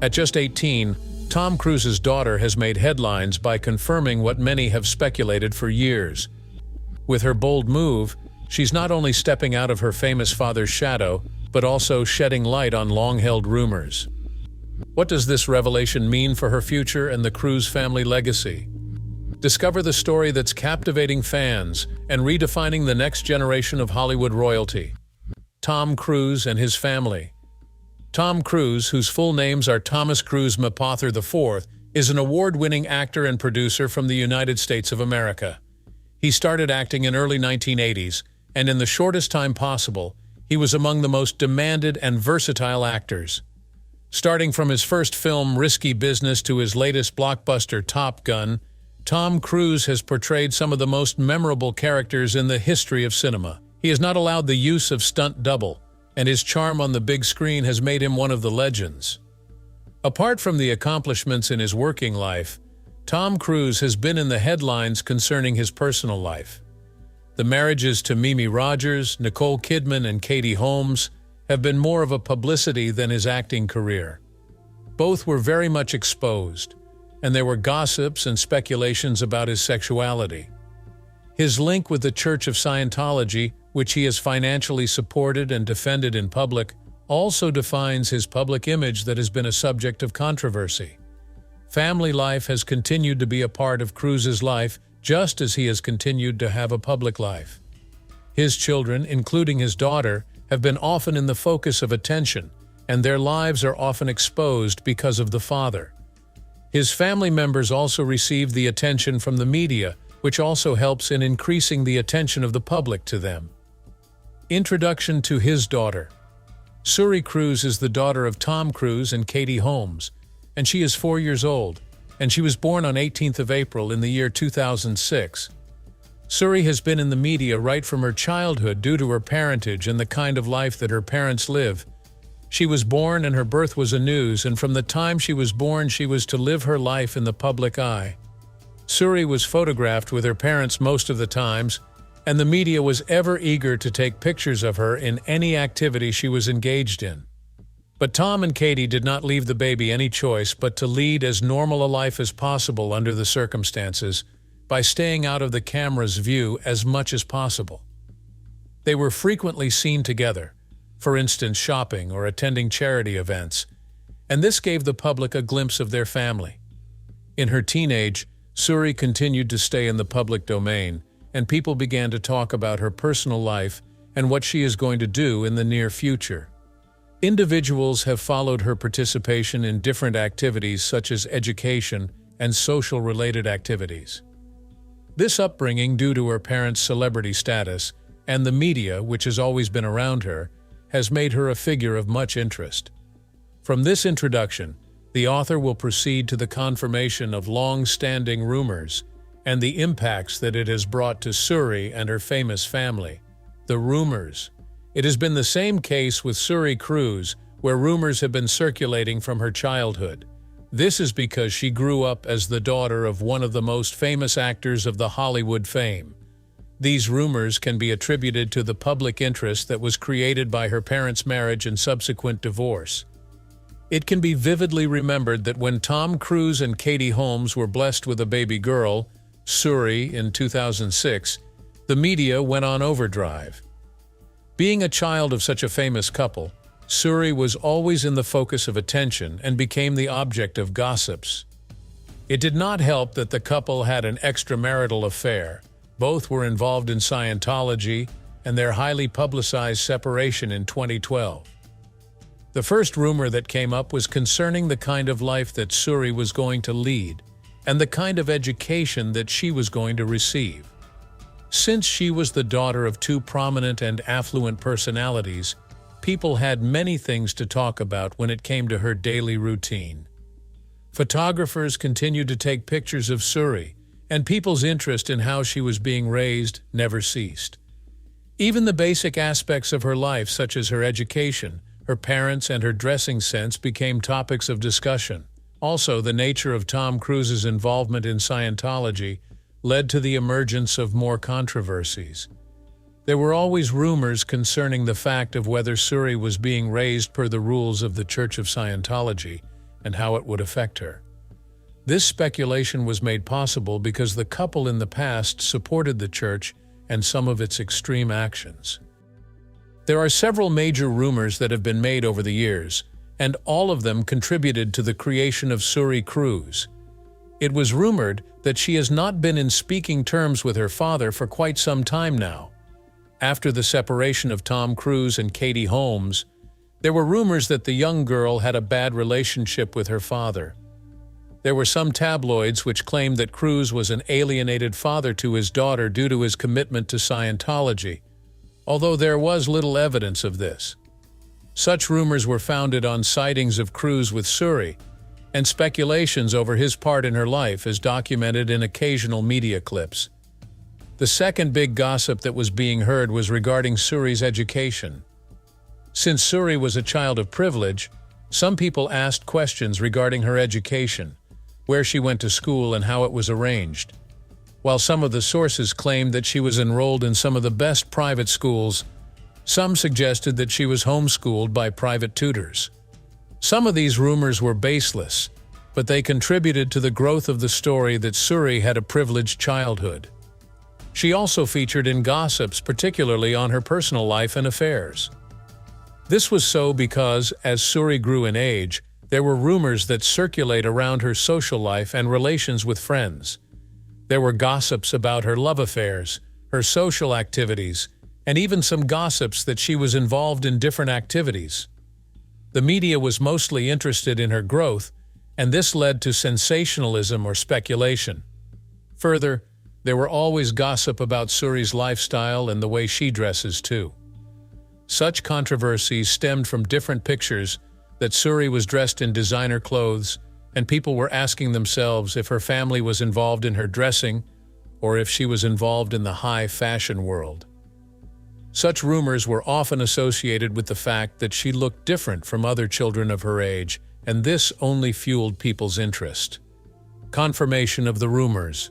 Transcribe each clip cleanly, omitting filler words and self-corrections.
At just 18, Tom Cruise's daughter has made headlines by confirming what many have speculated for years. With her bold move, she's not only stepping out of her famous father's shadow, but also shedding light on long-held rumors. What does this revelation mean for her future and the Cruise family legacy? Discover the story that's captivating fans and redefining the next generation of Hollywood royalty. Tom Cruise and his family. Tom Cruise, whose full names are Thomas Cruise Mapother IV, is an award-winning actor and producer from the United States of America. He started acting in early 1980s, and in the shortest time possible, he was among the most demanded and versatile actors. Starting from his first film, Risky Business, to his latest blockbuster, Top Gun, Tom Cruise has portrayed some of the most memorable characters in the history of cinema. He has not allowed the use of stunt double, and his charm on the big screen has made him one of the legends. Apart from the accomplishments in his working life, Tom Cruise has been in the headlines concerning his personal life. The marriages to Mimi Rogers, Nicole Kidman, and Katie Holmes have been more of a publicity than his acting career. Both were very much exposed, and there were gossips and speculations about his sexuality. His link with the Church of Scientology, which he has financially supported and defended in public, also defines his public image that has been a subject of controversy. Family life has continued to be a part of Cruise's life, just as he has continued to have a public life. His children, including his daughter, have been often in the focus of attention, and their lives are often exposed because of the father. His family members also receive the attention from the media, which also helps in increasing the attention of the public to them. Introduction to his daughter. Suri Cruise is the daughter of Tom Cruise and Katie Holmes, and she is 4 years old, and she was born on 18th of April in the year 2006. Suri has been in the media right from her childhood due to her parentage and the kind of life that her parents live. She was born and her birth was a news, and from the time she was born she was to live her life in the public eye. Suri was photographed with her parents most of the times, and the media was ever eager to take pictures of her in any activity she was engaged in. But Tom and Katie did not leave the baby any choice but to lead as normal a life as possible under the circumstances, by staying out of the camera's view as much as possible. They were frequently seen together, for instance shopping or attending charity events, and this gave the public a glimpse of their family. In her teenage, Suri continued to stay in the public domain, and people began to talk about her personal life and what she is going to do in the near future. Individuals have followed her participation in different activities such as education and social-related activities. This upbringing, due to her parents' celebrity status and the media, which has always been around her, has made her a figure of much interest. From this introduction, the author will proceed to the confirmation of long-standing rumors and the impacts that it has brought to Suri and her famous family. The rumors. It has been the same case with Suri Cruise, where rumors have been circulating from her childhood. This is because she grew up as the daughter of one of the most famous actors of the Hollywood fame. These rumors can be attributed to the public interest that was created by her parents' marriage and subsequent divorce. It can be vividly remembered that when Tom Cruise and Katie Holmes were blessed with a baby girl, Suri, in 2006, the media went on overdrive. Being a child of such a famous couple, Suri was always in the focus of attention and became the object of gossips. It did not help that the couple had an extramarital affair. Both were involved in Scientology and their highly publicized separation in 2012. The first rumor that came up was concerning the kind of life that Suri was going to lead and the kind of education that she was going to receive. Since she was the daughter of two prominent and affluent personalities, people had many things to talk about when it came to her daily routine. Photographers continued to take pictures of Suri, and people's interest in how she was being raised never ceased. Even the basic aspects of her life, such as her education, her parents, and her dressing sense, became topics of discussion. Also, the nature of Tom Cruise's involvement in Scientology led to the emergence of more controversies. There were always rumors concerning the fact of whether Suri was being raised per the rules of the Church of Scientology, and how it would affect her. This speculation was made possible because the couple in the past supported the church and some of its extreme actions. There are several major rumors that have been made over the years, and all of them contributed to the creation of Suri Cruise. It was rumored that she has not been in speaking terms with her father for quite some time now. After the separation of Tom Cruise and Katie Holmes, there were rumors that the young girl had a bad relationship with her father. There were some tabloids which claimed that Cruise was an alienated father to his daughter due to his commitment to Scientology, although there was little evidence of this. Such rumors were founded on sightings of Cruise with Suri, and speculations over his part in her life as documented in occasional media clips. The second big gossip that was being heard was regarding Suri's education. Since Suri was a child of privilege, some people asked questions regarding her education, where she went to school and how it was arranged. While some of the sources claimed that she was enrolled in some of the best private schools, some suggested that she was homeschooled by private tutors. Some of these rumors were baseless, but they contributed to the growth of the story that Suri had a privileged childhood. She also featured in gossips, particularly on her personal life and affairs. This was so because, as Suri grew in age, there were rumors that circulate around her social life and relations with friends. There were gossips about her love affairs, her social activities, and even some gossips that she was involved in different activities. The media was mostly interested in her growth, and this led to sensationalism or speculation. Further, there were always gossip about Suri's lifestyle and the way she dresses too. Such controversies stemmed from different pictures that Suri was dressed in designer clothes, and people were asking themselves if her family was involved in her dressing or if she was involved in the high fashion world. Such rumors were often associated with the fact that she looked different from other children of her age, and this only fueled people's interest. Confirmation of the rumors.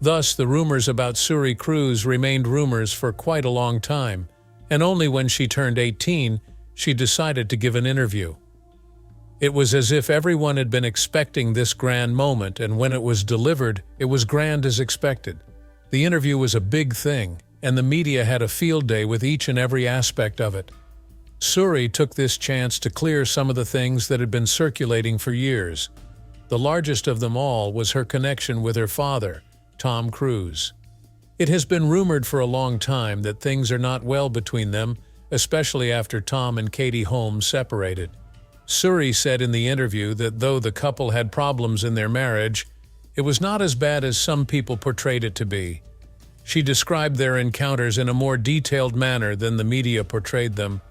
Thus, the rumors about Suri Cruise remained rumors for quite a long time, and only when she turned 18, she decided to give an interview. It was as if everyone had been expecting this grand moment, and when it was delivered, it was grand as expected. The interview was a big thing, and the media had a field day with each and every aspect of it. Suri took this chance to clear some of the things that had been circulating for years. The largest of them all was her connection with her father, Tom Cruise. It has been rumored for a long time that things are not well between them, especially after Tom and Katie Holmes separated. Suri said in the interview that though the couple had problems in their marriage, it was not as bad as some people portrayed it to be. She described their encounters in a more detailed manner than the media portrayed them,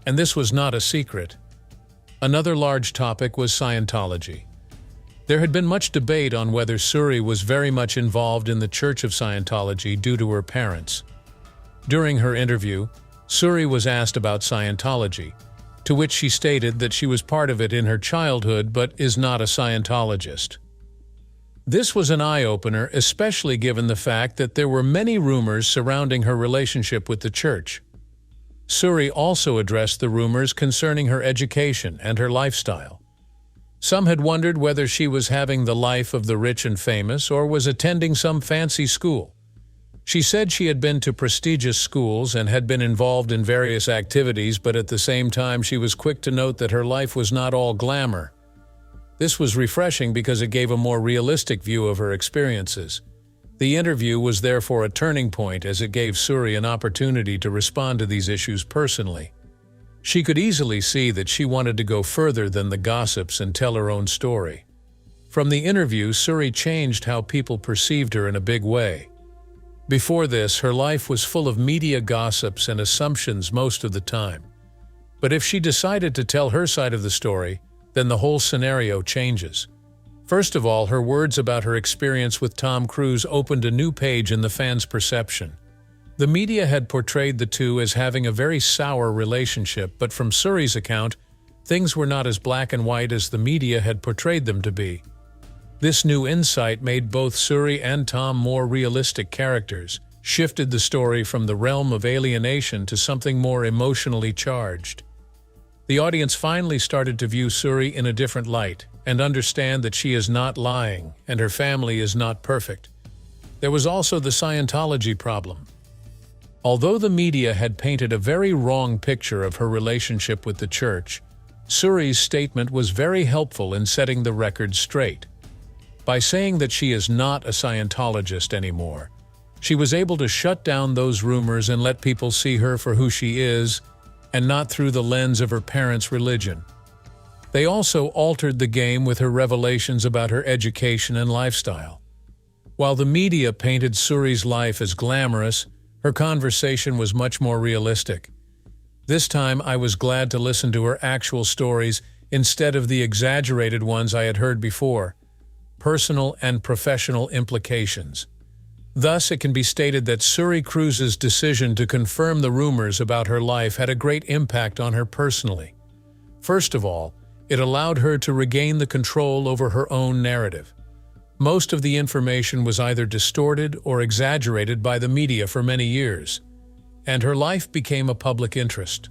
and this was not a secret. Another large topic was Scientology. There had been much debate on whether Suri was very much involved in the Church of Scientology due to her parents. During her interview, Suri was asked about Scientology, to which she stated that she was part of it in her childhood but is not a Scientologist. This was an eye-opener, especially given the fact that there were many rumors surrounding her relationship with the church. Suri also addressed the rumors concerning her education and her lifestyle. Some had wondered whether she was having the life of the rich and famous or was attending some fancy school. She said she had been to prestigious schools and had been involved in various activities, but at the same time she was quick to note that her life was not all glamour. This was refreshing because it gave a more realistic view of her experiences. The interview was therefore a turning point as it gave Suri an opportunity to respond to these issues personally. She could easily see that she wanted to go further than the gossips and tell her own story. From the interview, Suri changed how people perceived her in a big way. Before this, her life was full of media gossips and assumptions most of the time. But if she decided to tell her side of the story, then the whole scenario changes. First of all, her words about her experience with Tom Cruise opened a new page in the fans' perception. The media had portrayed the two as having a very sour relationship, but from Suri's account, things were not as black and white as the media had portrayed them to be. This new insight made both Suri and Tom more realistic characters, shifted the story from the realm of alienation to something more emotionally charged. The audience finally started to view Suri in a different light. and understand that she is not lying and her family is not perfect. There was also the Scientology problem. Although the media had painted a very wrong picture of her relationship with the church, Suri's statement was very helpful in setting the record straight. By saying that she is not a Scientologist anymore, she was able to shut down those rumors and let people see her for who she is, and not through the lens of her parents' religion. They also altered the game with her revelations about her education and lifestyle. While the media painted Suri's life as glamorous, her conversation was much more realistic. This time I was glad to listen to her actual stories instead of the exaggerated ones I had heard before. Personal and professional implications. Thus, it can be stated that Suri Cruise's decision to confirm the rumors about her life had a great impact on her personally. First of all, it allowed her to regain the control over her own narrative. Most of the information was either distorted or exaggerated by the media for many years, and her life became a public interest.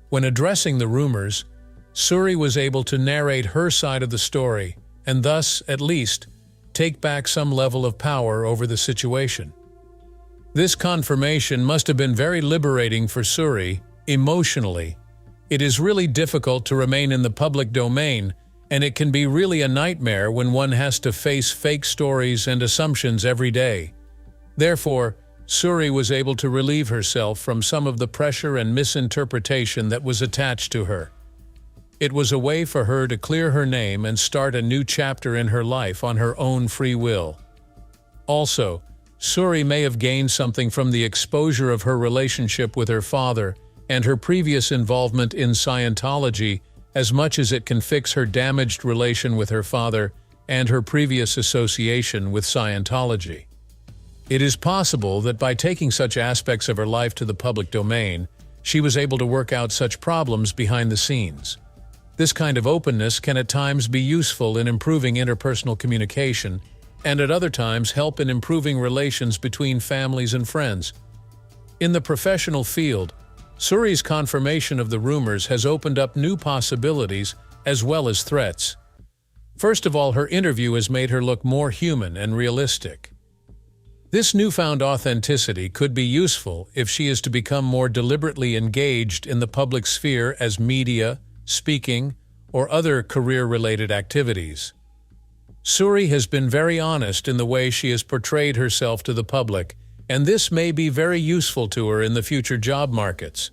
When addressing the rumors, Suri was able to narrate her side of the story and thus, at least, take back some level of power over the situation. This confirmation must have been very liberating for Suri, emotionally. It is really difficult to remain in the public domain, and it can be really a nightmare when one has to face fake stories and assumptions every day. Therefore, Suri was able to relieve herself from some of the pressure and misinterpretation that was attached to her. It was a way for her to clear her name and start a new chapter in her life on her own free will. Also, Suri may have gained something from the exposure of her relationship with her father and her previous involvement in Scientology, as much as it can fix her damaged relation with her father and her previous association with Scientology. It is possible that by taking such aspects of her life to the public domain, she was able to work out such problems behind the scenes. This kind of openness can at times be useful in improving interpersonal communication, and at other times help in improving relations between families and friends. In the professional field, Suri's confirmation of the rumors has opened up new possibilities as well as threats. First of all, her interview has made her look more human and realistic. This newfound authenticity could be useful if she is to become more deliberately engaged in the public sphere as media, speaking, or other career-related activities. Suri has been very honest in the way she has portrayed herself to the public, and this may be very useful to her in the future job markets.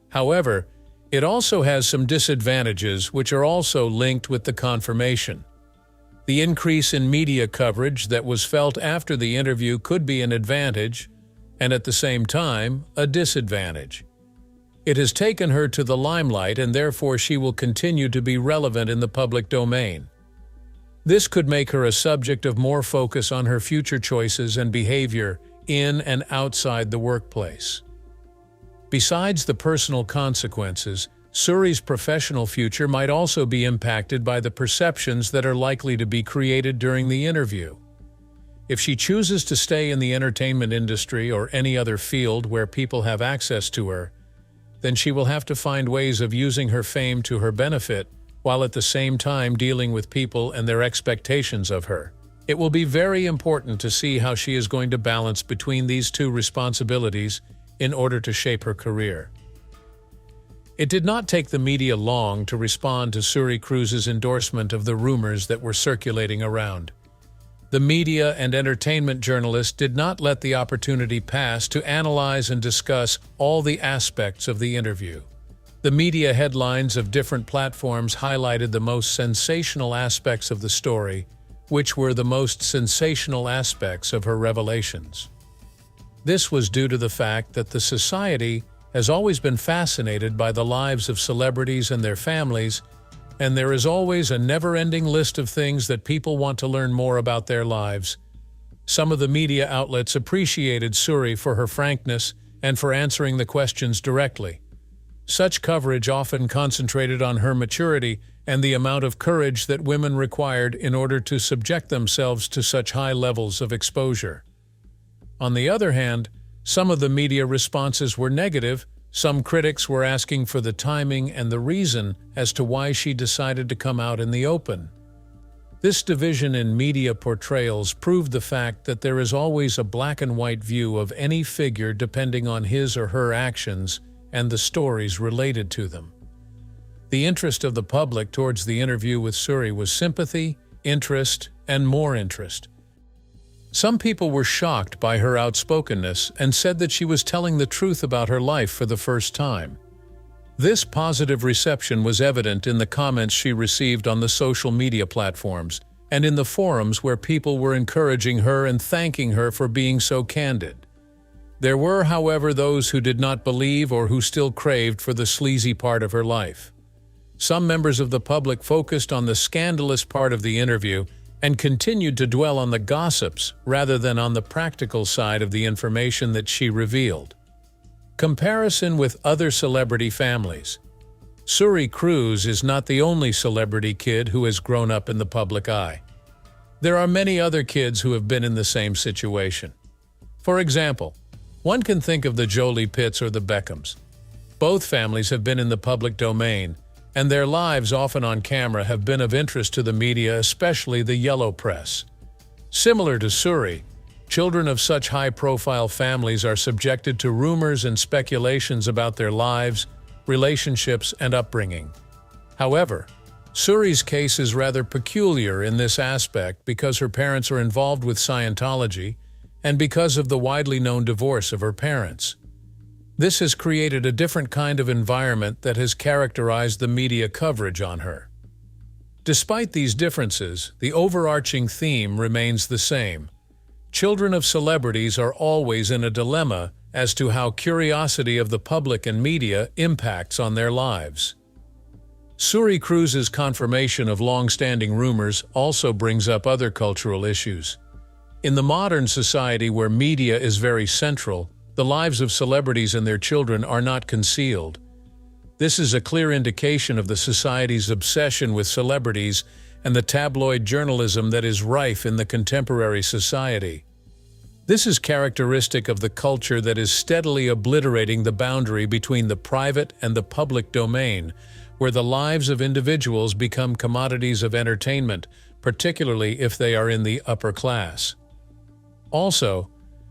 However, it also has some disadvantages which are also linked with the confirmation. The increase in media coverage that was felt after the interview could be an advantage, and at the same time, a disadvantage. It has taken her to the limelight, and therefore she will continue to be relevant in the public domain. This could make her a subject of more focus on her future choices and behavior in and outside the workplace. Besides the personal consequences, Suri's professional future might also be impacted by the perceptions that are likely to be created during the interview. If she chooses to stay in the entertainment industry or any other field where people have access to her, then she will have to find ways of using her fame to her benefit, while at the same time dealing with people and their expectations of her. It will be very important to see how she is going to balance between these two responsibilities in order to shape her career. It did not take the media long to respond to Suri Cruise's endorsement of the rumors that were circulating around. The media and entertainment journalists did not let the opportunity pass to analyze and discuss all the aspects of the interview. The media headlines of different platforms highlighted the most sensational aspects of the story, which were the most sensational aspects of her revelations. This was due to the fact that the society has always been fascinated by the lives of celebrities and their families, and there is always a never-ending list of things that people want to learn more about their lives. Some of the media outlets appreciated Suri for her frankness and for answering the questions directly. Such coverage often concentrated on her maturity and the amount of courage that women required in order to subject themselves to such high levels of exposure. On the other hand, some of the media responses were negative. Some critics were asking for the timing and the reason as to why she decided to come out in the open. This division in media portrayals proved the fact that there is always a black and white view of any figure depending on his or her actions and the stories related to them. The interest of the public towards the interview with Suri was sympathy, interest, and more interest. Some people were shocked by her outspokenness and said that she was telling the truth about her life for the first time. This positive reception was evident in the comments she received on the social media platforms and in the forums where people were encouraging her and thanking her for being so candid. There were, however, those who did not believe or who still craved for the sleazy part of her life. Some members of the public focused on the scandalous part of the interview and continued to dwell on the gossips rather than on the practical side of the information that she revealed. Comparison with other celebrity families. Suri Cruise is not the only celebrity kid who has grown up in the public eye. There are many other kids who have been in the same situation. For example, one can think of the Jolie Pitts or the Beckhams. Both families have been in the public domain, and their lives, often on camera, have been of interest to the media, especially the yellow press. Similar to Suri, children of such high-profile families are subjected to rumors and speculations about their lives, relationships, and upbringing. However, Suri's case is rather peculiar in this aspect because her parents are involved with Scientology and because of the widely known divorce of her parents. This has created a different kind of environment that has characterized the media coverage on her. Despite these differences, the overarching theme remains the same. Children of celebrities are always in a dilemma as to how curiosity of the public and media impacts on their lives. Suri Cruise's confirmation of long-standing rumors also brings up other cultural issues. In the modern society where media is very central, the lives of celebrities and their children are not concealed. This is a clear indication of the society's obsession with celebrities and the tabloid journalism that is rife in the contemporary society. This is characteristic of the culture that is steadily obliterating the boundary between the private and the public domain, where the lives of individuals become commodities of entertainment, particularly if they are in the upper class. Also,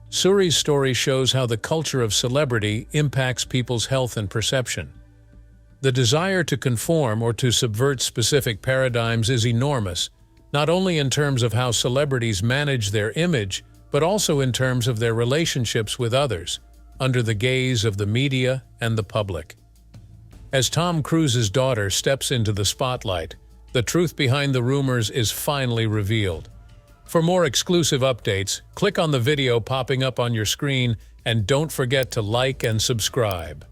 Suri's story shows how the culture of celebrity impacts people's health and perception. The desire to conform or to subvert specific paradigms is enormous, not only in terms of how celebrities manage their image, but also in terms of their relationships with others, under the gaze of the media and the public. As Tom Cruise's daughter steps into the spotlight, the truth behind the rumors is finally revealed. For more exclusive updates, click on the video popping up on your screen and don't forget to like and subscribe.